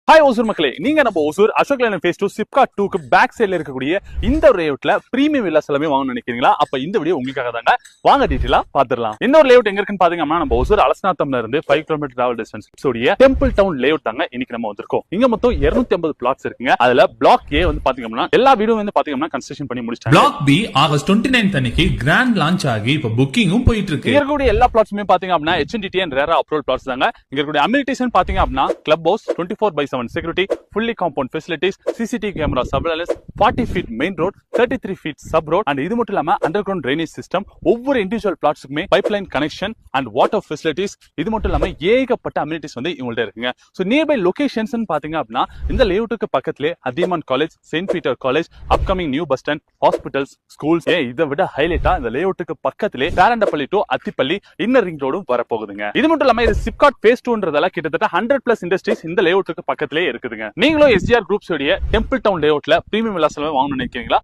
Hi Hosur மக்களே, நீங்க நம்ம ஓசூர் அசோக் லேலண்ட் ஃபேஸ் 2 சிப்காட் 2க்கு பேக் சைடுல இருக்கக்கூடிய இந்த ஒரு லேஅவுட்ல பிரீமியம் வில்லாஸ் எல்லாமே வாங்க நினைக்கிறீங்களா? அப்ப இந்த வீடியோ உங்களுக்காக தாங்க. வாங்க டீடைலா பாத்துடலாம். இந்த ஒரு லேஅவுட் எங்க இருக்குன்னு பாத்தீங்கன்னா நம்ம ஓசூர் அலசநாத்தம்ல இருந்து 5 கிலோமீட்டர் டிராவல் டிஸ்டன்ஸ் உடைய டெம்பிள் டவுன் லேஅவுட் தாங்க இன்னைக்கு நம்ம வந்திருக்கோம். இங்க மொத்தம் 250 பிளாட்ஸ் இருக்குங்க. அதுல பிளாக் ஏ வந்து பாத்தீங்கன்னா எல்லா வீடும் வந்து பாத்தீங்கன்னா கன்ஸ்ட்ரக்ஷன் பண்ணி முடிச்சிட்டாங்க. பிளாக் பி ஆகஸ்ட் 29 அன்னைக்கு கிராண்ட் லான்ச் ஆகி இப்ப புக்கிங்கும் போயிட்டு இருக்கு. இங்க இருக்கக்கூடிய எல்லா பிளாட்ஸுமே பாத்தீங்க அப்படின்னா HNDT and RERA approval flats தாங்க. இங்க இருக்கக்கூடிய அம்யூனிட்டிஸ் பாத்தீங்க அப்படின்னா club house, 24/7 security, fully compound facilities, CCTV camera surveillance, 40 feet main road, 33 feet sub road and இது மட்டும் இல்லாம underground drainage system, ஒவ்வொரு இண்டிவிஜுவல் பிளாட்ஸ்க்குமே pipeline connection and water facilities, இது மட்டும் இல்லாம ஏகப்பட்ட அம்யூனிட்டிஸ் வந்து இவங்கள்ட்ட இருக்குங்க. ஸோ நியர்பை லொகேஷன்ஸ் பாத்தீங்க அப்படின்னா இந்த லேஅவுட்டுக்கு பக்கத்திலே Athiyaman college, Saint Peter college, upcoming new bus stand, hospitals, schools, இதை விட ஹைலைட்டா இந்த லேஅவுட்டுக்கு பக்கத்திலே Perandapalli to Athipalli inner ring ரோடும் வரப்போகுதுங்க. இது மட்டும் இல்லாம இது சிப்காட் ஃபேஸ் 2ன்றதால கிட்டத்தட்ட 100+ இண்டஸ்ட்ரீஸ் இந்த லேஅவுட்டுக்கு பக்கத்திலே இருக்குதுங்க. நீங்களும் SGR குரூப்ஸ் உடைய டெம்பிள் டவுன் லேஅவுட்ல பிரீமியம் வில்லாஸ் வாங்கணும்னு நினைக்கிறீங்களா?